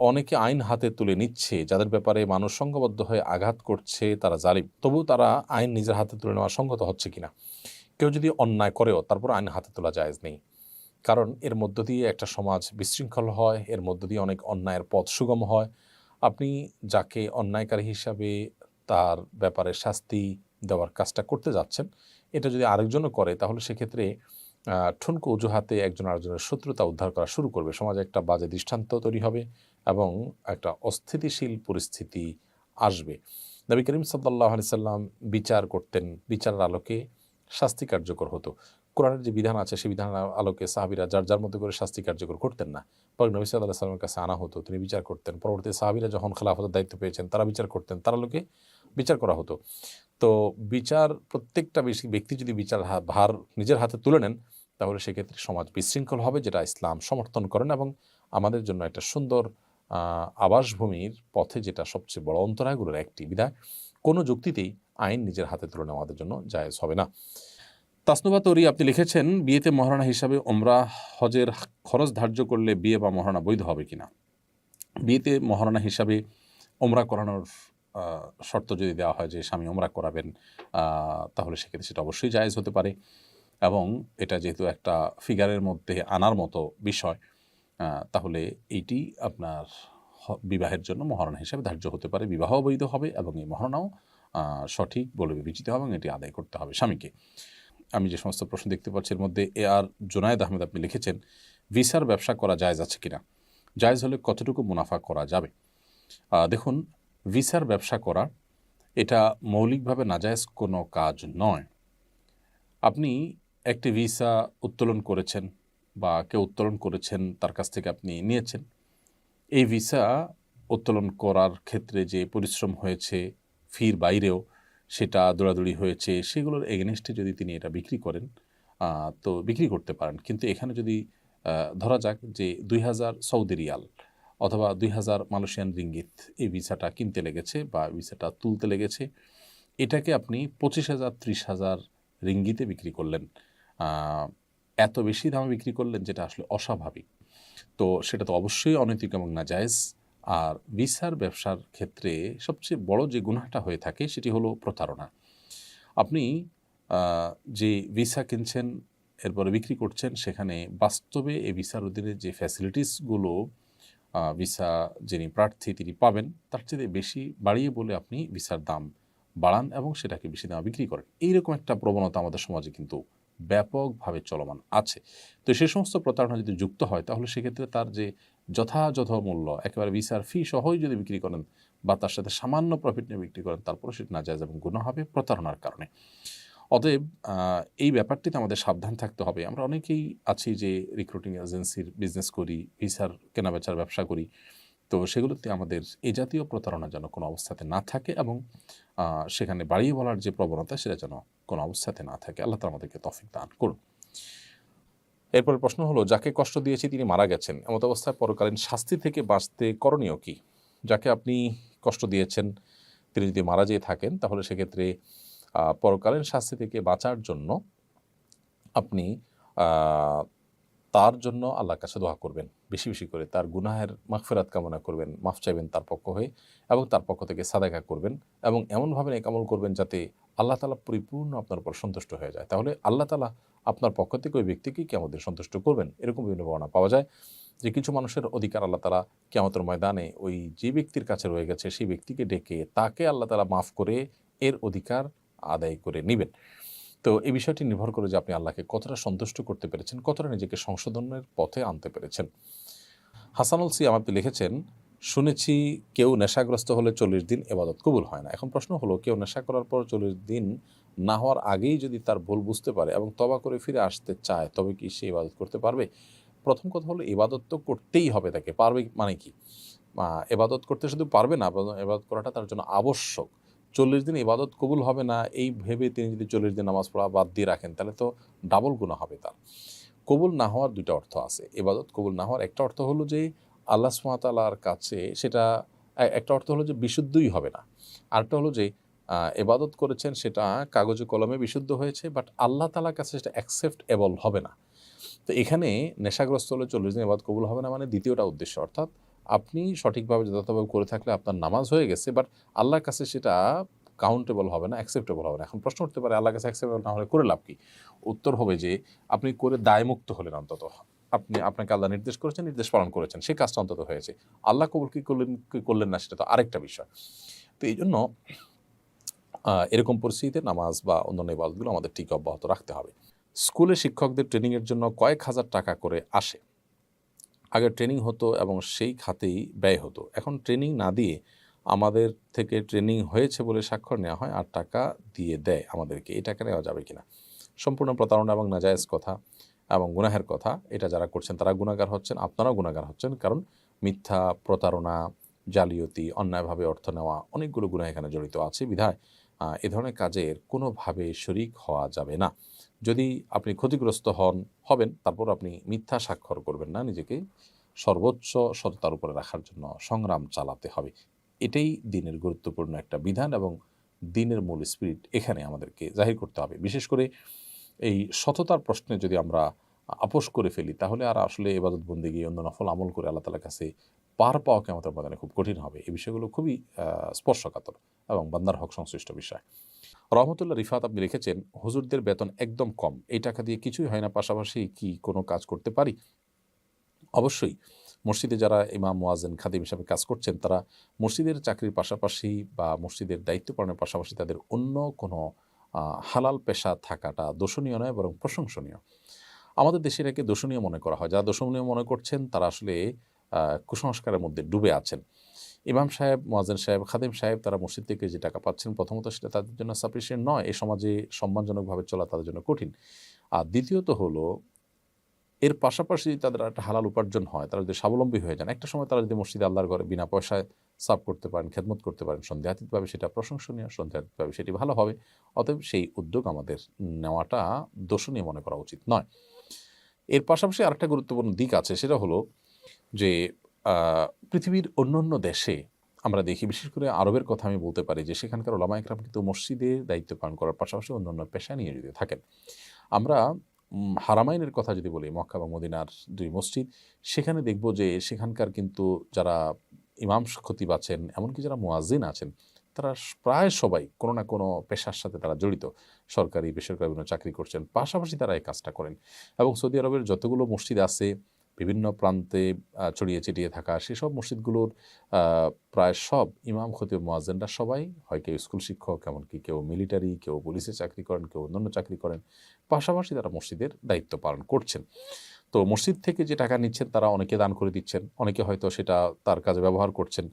অনেকে আইন হাতে তুলে নিচ্ছে, যাদের ব্যাপারে মানুষ সংঘবদ্ধ হয়ে আঘাত করছে, তারা জালিম। তবুও তারা আইন নিজের হাতে তুলে নেওয়া সংগত হচ্ছে কিনা? কেউ যদি অন্যায় করেও তারপর আইন হাতে তোলা জায়েজ নেই। কারণ এর মধ্য দিয়ে একটা সমাজ বিশৃঙ্খল হয়, এর মধ্য দিয়ে অনেক অন্যায়ের পথ সুগম হয়। আপনি যাকে অন্যায়কারী হিসাবে তার ব্যাপারে শাস্তি দেওয়ার কাজটা করতে যাচ্ছেন, এটা যদি আরেকজনও করে তাহলে সেক্ষেত্রে ঠুনকো অজুহাতে একজন আরেকজনের শত্রুতা উদ্ধার করা শুরু করবে। সমাজে একটা বাজে দৃষ্টান্ত তৈরি হবে এবং একটা অস্থিতিশীল পরিস্থিতি আসবে। নবী করিম সাল্লাল্লাহু আলাইহি সাল্লাম বিচার করতেন, বিচারের আলোকে শাস্তি কার্যকর হতো। কোরআনের যে বিধান আছে সেই বিধানের আলোকে সাহাবীরা যার যার মতো করে শাস্তি কার্যকর করতেন না। পরে নবী সাল্লাল্লাহু আলাইহি সাল্লামের কাছে আনা হতো, তিনি বিচার করতেন। পরবর্তীতে সাহাবীরা যখন খেলাফতের দায়িত্ব পেয়েছেন তারা বিচার করতেন, তার আলোকে বিচার করা হতো। তো বিচার প্রত্যেকটা ব্যক্তি যদি বিচার ভার নিজের হাতে তুলে নেন তাহলে সেক্ষেত্রে সমাজ বিশৃঙ্খল হবে, যেটা ইসলাম সমর্থন করেন এবং আমাদের জন্য একটা সুন্দর আবাসভূমির পথে যেটা সবচেয়ে বড় অন্তরায়গুলোর একটি। বিধায় কোনো যুক্তিতেই আইন নিজের হাতে তুলে নেওয়া আমাদের জন্য জায়েজ হবে না। তাসনুবা তৌরি আপনি লিখেছেন, বিয়েতে মহারণা হিসাবে ওমরা হজের খরচ ধার্য করলে বিয়ে বা মহারণা বৈধ হবে কিনা? বিয়েতে মহারণা হিসাবে ওমরা করানোর শর্ত যদি দেওয়া হয় যে স্বামী ওমরা করাবেন, তাহলে সেক্ষেত্রে সেটা অবশ্যই জায়েজ হতে পারে এবং এটা যেহেতু একটা ফিগারের মধ্যে আনার মতো বিষয়, তাহলে এইটি আপনার বিবাহের জন্য মহারণা হিসাবে ধার্য হতে পারে। বিবাহ বৈধ হবে এবং এই মহারণাও সঠিক বলে বিবেচিত হবে এবং এটি আদায় করতে হবে স্বামীকে। আমি যে সমস্ত প্রশ্ন দেখতে পাচ্ছি এর মধ্যে আর জুনায়েদ আহমেদ আপনি লিখেছেন, ভিসার ব্যবসা করা জায়েজ আছে কিনা? জায়েজ হলে কতটুকু মুনাফা করা যাবে? দেখুন, ভিসার ব্যবসা করা এটা মৌলিকভাবে নাজায়েজ কোনো কাজ নয়। আপনি একটি ভিসা উত্তোলন করেছেন বা কেউ উত্তোলন করেছেন, তার কাছ থেকে আপনি নিয়েছেন। এই ভিসা উত্তোলন করার ক্ষেত্রে যে পরিশ্রম হয়েছে, ফির বাইরেও সেটা দৌড়াদৌড়ি হয়েছে, সেগুলোর এগেনস্টে যদি তিনি এটা বিক্রি করেন, তো বিক্রি করতে পারেন। কিন্তু এখানে যদি ধরা যাক যে ২,০০০ সৌদি রিয়াল অথবা ২,০০০ মালয়েশিয়ান রিঙ্গিত এই ভিসাটা কিনতে লেগেছে বা ভিসাটা তুলতে লেগেছে, এটাকে আপনি ২৫,০০০ ৩০,০০০ রিঙ্গিতে বিক্রি করলেন। এত বেশি দামে বিক্রি করলেন যেটা আসলে অস্বাভাবিক। তো সেটা তো অবশ্যই অনৈতিক এবং নাজায়েজ। আর ভিসার ব্যবসার ক্ষেত্রে সবচেয়ে বড় যে গুনাহটা হয়ে থাকে সেটি হলো প্রতারণা। আপনি যে ভিসা কিনছেন এরপরে বিক্রি করছেন, সেখানে বাস্তবে এই ভিসার অধীনে যে ফ্যাসিলিটিসগুলো ভিসা যিনি প্রার্থী তিনি পাবেন তার চেয়ে বেশি বাড়িয়ে বলে আপনি ভিসার দাম বাড়ান এবং সেটাকে বেশি দামে বিক্রি করেন। এইরকম একটা প্রবণতা আমাদের সমাজে কিন্তু ব্যাপকভাবে চলমান আছে। তো সে সমস্ত প্রতারণা যদি যুক্ত হয় তাহলে সেক্ষেত্রে তার যে যথাযথ মূল্য একেবারে ভিসার ফি সহই যদি বিক্রি করেন বা তার সাথে সামান্য প্রফিট নিয়ে বিক্রি করেন, তারপরে সেটা নাজায়েজ এবং গুনাহ হবে প্রতারণার কারণে। অতএব এই ব্যাপারটিতে আমাদের সাবধান থাকতে হবে। আমরা অনেকেই আছি যে রিক্রুটিং এজেন্সির বিজনেস করি, ভিসার কেনাবেচার ব্যবসা করি। তো সেগুলোতে আমাদের এ জাতীয় প্রতারণা যেন কোনো অবস্থাতে না থাকে এবং সেখানে বাড়িয়ে বলার যে প্রবণতা সেটা যেন কোনো অবস্থাতে না থাকে। আল্লাহ তাআলা আমাদেরকে তৌফিক দান করুন। এরপরের প্রশ্ন হলো, যাকে কষ্ট দিয়েছি তিনি মারা গেছেন, এমত অবস্থায় পরকালীন শাস্তি থেকে বাঁচতে করণীয় কী? যাকে আপনি কষ্ট দিয়েছেন তিনি যদি মারা যেয়ে থাকেন তাহলে সেক্ষেত্রে পরকালীন শাস্তি থেকে বাঁচার জন্য আপনি তার জন্য আল্লাহর কাছে দোয়া করবেন, বেশি বেশি করে তার গুনাহের মাগফিরাত কামনা করবেন, মাফ চাইবেন তার পক্ষ হয়ে এবং তার পক্ষ থেকে সাদাকা করবেন এবং এমনভাবে নেক আমল করবেন যাতে আল্লাহ তাআলা পরিপূর্ণ আপনার উপর সন্তুষ্ট হয়ে যায়। তাহলে আল্লাহ তাআলা আপনার পক্ষ থেকে ওই ব্যক্তিকে কিয়ামতের সন্তুষ্ট করবেন। এরকম বিভিন্ন বর্ণনা পাওয়া যায় যে কিছু মানুষের অধিকার আল্লাহ তাআলা কিয়ামতের ময়দানে ওই যে ব্যক্তির কাছে রয়ে গেছে সেই ব্যক্তিকে ডেকে তাকে আল্লাহ তাআলা মাফ করে এর অধিকার আদায় করে নিবেন। তো এই বিষয়টি নির্ভর করে যে আপনি আল্লাহকে কতটা সন্তুষ্ট করতে পেরেছেন, কতটা নিজেকে সংশোধনের পথে আনতে পেরেছেন। হাসানুল সিয়াম আপনি লিখেছেন, শুনেছি কেউ নেশাগ্রস্ত হলে ৪০ দিন ইবাদত কবুল হয় না। এখন প্রশ্ন হলো, কেউ নেশা করার পর ৪০ দিন না হওয়ার আগেই যদি তার ভুল বুঝতে পারে এবং তওবা করে ফিরে আসতে চায় তবে কি সে ইবাদত করতে পারবে? প্রথম কথা হলো, ইবাদত তো করতেই হবে তাকে। পারবে মানে কি? ইবাদত করতে শুধু পারবে না, ইবাদত করাটা তার জন্য আবশ্যক। ৪০ দিন ইবাদত কবুল হবে না এই ভেবে তিনি যদি ৪০ দিন নামাজ পড়া বাদ দিয়ে রাখেন তাহলে তো ডাবল গুনাহ হবে তার। কবুল না হওয়ার ২ টা অর্থ আছে। ইবাদত কবুল না হওয়ার একটা অর্থ হলো যে আল্লাহ সুবহানাহু ওয়া তাআলার কাছে সেটা একটা অর্থ হলো যে বিশুদ্ধই হবে না। আরেকটা হলো যে ইবাদত করেছেন সেটা কাগজে কলমে বিশুদ্ধ হয়েছে, বাট আল্লাহ তাআলার কাছে সেটা অ্যাকসেপ্টেবল হবে না। তো এখানে নেশাগ্রস্ত হলে ৪০ দিন ইবাদত কবুল হবে না মানে দ্বিতীয়টা উদ্দেশ্য, অর্থাৎ আপনি সঠিকভাবে যথাযথভাবে করে থাকলে আপনার নামাজ হয়ে গেছে, বাট আল্লাহর কাছে সেটা কাউন্টেবল হবে না, অ্যাকসেপ্টেবল হবে না। এখন প্রশ্ন উঠতে পারে আল্লাহর কাছে অ্যাকসেপ্টেবল না হলে করে লাভ কি? উত্তর হবে যে আপনি করে দায়মুক্ত হলেন অন্তত। আপনাকে আল্লাহ নির্দেশ করেছেন, নির্দেশ পালন করেছেন। সেই কাজটা অন্তত হয়েছে। আল্লাহ কবুল কি করলেন না সেটা তো আরেকটা বিষয়। তো এইজন্য এরকম পরিস্থিতিতে নামাজ বা অন্যান্য ইবাদতগুলো আমাদের ঠিক অব্যাহত রাখতে হবে। স্কুলে শিক্ষকদের ট্রেনিংয়ের জন্য কয়েক হাজার টাকা করে আসে। আগে ট্রেনিং হতো এবং সেই খাতেই ব্যয় হতো। এখন ট্রেনিং না দিয়ে আমাদের থেকে ট্রেনিং হয়েছে বলে স্বাক্ষর নেওয়া হয় আর টাকা দিয়ে দেয় আমাদেরকে। এই টাকা নেওয়া যাবে কিনা? সম্পূর্ণ প্রতারণা এবং নাজায়েজ কথা এবং গুনাহের কথা। এটা যারা করছেন তারা গুনাহগার হচ্ছেন, আপনারাও গুনাহগার হচ্ছেন। কারণ মিথ্যা, প্রতারণা, জালিয়াতি, অন্যায়ভাবে অর্থ নেওয়া অনেকগুলো গুনাহ এখানে জড়িত আছে বিধায় এ ধরনের কাজের কোনোভাবে শরিক হওয়া যাবে না। যদি আপনি ক্ষতিগ্রস্ত হবেন, তারপর আপনি মিথ্যা স্বাক্ষর করবেন না। নিজেকে সর্বোচ্চ সততার উপরে রাখার জন্য সংগ্রাম চালাতে হবে। এটাই দ্বীনের গুরুত্বপূর্ণ একটা বিধান এবং দ্বীনের মূল স্পিরিট এখানে আমাদেরকে জাহির করতে হবে। বিশেষ করে এই সততার প্রশ্নে যদি আমরা আপোস করে ফেলি, তাহলে আর আসলে ইবাদত বন্দেগী অন্য নফল আমল করে আল্লাহ তাআলার কাছে পার পাওয়া কিয়ামতের ময়দানে খুব কঠিন হবে। এই বিষয়গুলো খুবই স্পর্শকাতর এবং বান্দার হক সংশ্লিষ্ট বিষয়। রহমতুল্লাহ রিফাত আপনি লিখেছেন, হুজুরদের বেতন একদম কম। এই টাকা দিয়ে কিছুই হয় না, পাশাপাশি কি কোনো কাজ করতে পারি? অবশ্যই মসজিদে যারা ইমাম, মুয়াজ্জিন, খাদিম হিসাবে কাজ করছেন, তারা মসজিদের চাকরির পাশাপাশি বা মসজিদের দায়িত্ব পালনের পাশাপাশি তাদের অন্য কোনো হালাল পেশা থাকাটা দোষণীয় নয়, বরং প্রশংসনীয়। আমাদের দেশে এটাকে দোষণীয় মনে করা হয়। যারা দোষণীয় মনে করছেন তারা আসলে কুসংস্কারের মধ্যে ডুবে আছেন। ইমাম সাহেব, মুয়াজ্জিন সাহেব, খাদিম সাহেব তারা মসজিদ থেকে যে টাকা পাচ্ছেন, প্রথমত সেটা তাদের জন্য সাফিসিয়েন্ট নয়। এই সমাজে সম্মানজনকভাবে চলা তাদের জন্য কঠিন। আর দ্বিতীয়ত হলো, এর পাশাপাশি তাদের একটা হালাল উপার্জন হয়, তারা যদি স্বাবলম্বী হয়ে যান, একটা সময় তারা যদি মসজিদে আল্লাহর ঘরে বিনা পয়সায় সার্ভ করতে পারেন, খেদমত করতে পারেন, সন্দেহাতীতভাবে সেটা প্রশংসনীয়, সন্দেহাতীতভাবে সেটি ভালো হবে। অতএব সেই উদ্যোগ আমাদের নেওয়াটা দোষণীয় মনে করা উচিত নয়। এর পাশাপাশি আরেকটা গুরুত্বপূর্ণ দিক আছে, সেটা হলো যে পৃথিবীর অন্যান্য দেশে আমরা দেখি, বিশেষ করে আরবের কথা আমি বলতে পারি, যে সেখানকার ওলামা একরাম কিন্তু মসজিদের দায়িত্ব পালন করার পাশাপাশি অন্যান্য পেশায় নিয়োজিত থাকেন। আমরা হারামাইনের কথা যদি বলি, মক্কা বা মদিনার ২ মসজিদ, সেখানে দেখব যে সেখানকার কিন্তু যারা ইমাম খতিব আছেন, এমনকি যারা মুয়াজ্জিন আছেন, তারা প্রায় সবাই কোনো না কোনো পেশার সাথে তারা জড়িত। সরকারি, বেসরকারি বিভিন্ন চাকরি করছেন, পাশাপাশি তারা এই কাজটা করেন। এবং সৌদি আরবের যতগুলো মসজিদ আছে বিভিন্ন প্রান্তে ছড়িয়ে ছিটিয়ে থাকা, সেসব মসজিদগুলোর প্রায় সব ইমাম, খতিব, মুয়াজ্জিনরা সবাই হয় কেউ স্কুল শিক্ষক, এমনকি কেউ মিলিটারি, কেউ পুলিশে চাকরি করেন, কেউ অন্যান্য চাকরি করেন। পাশাপাশি তারা মসজিদের দায়িত্ব পালন করছেন। তো মসজিদ থেকে যে টাকা নিচ্ছেন তারা অনেকে দান করে দিচ্ছেন, অনেকে হয়তো সেটা তার কাজে ব্যবহার করছেন,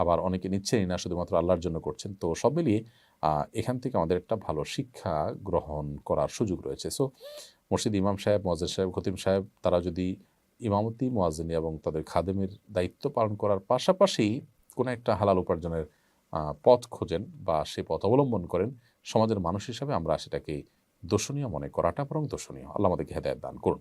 আবার অনেকে নিচ্ছেনই না, শুধুমাত্র আল্লাহর জন্য করছেন। তো সব মিলিয়ে এখান থেকে আমাদের একটা ভালো শিক্ষা গ্রহণ করার সুযোগ রয়েছে। সো মসজিদ ইমাম সাহেব, মুয়াজ্জিন সাহেব, খতিব সাহেব তারা যদি ইমামতি, মুয়াজ্জিনী এবং তাদের খাদেমের দায়িত্ব পালন করার পাশাপাশি কোনো একটা হালাল উপার্জনের পথ খোঁজেন বা সে পথ অবলম্বন করেন, সমাজের মানুষ হিসাবে আমরা সেটাকে দোষণীয় মনে করাটা বরং দোষণীয়। আল্লাহ আমাদেরকে হেদায়েত দান করুন।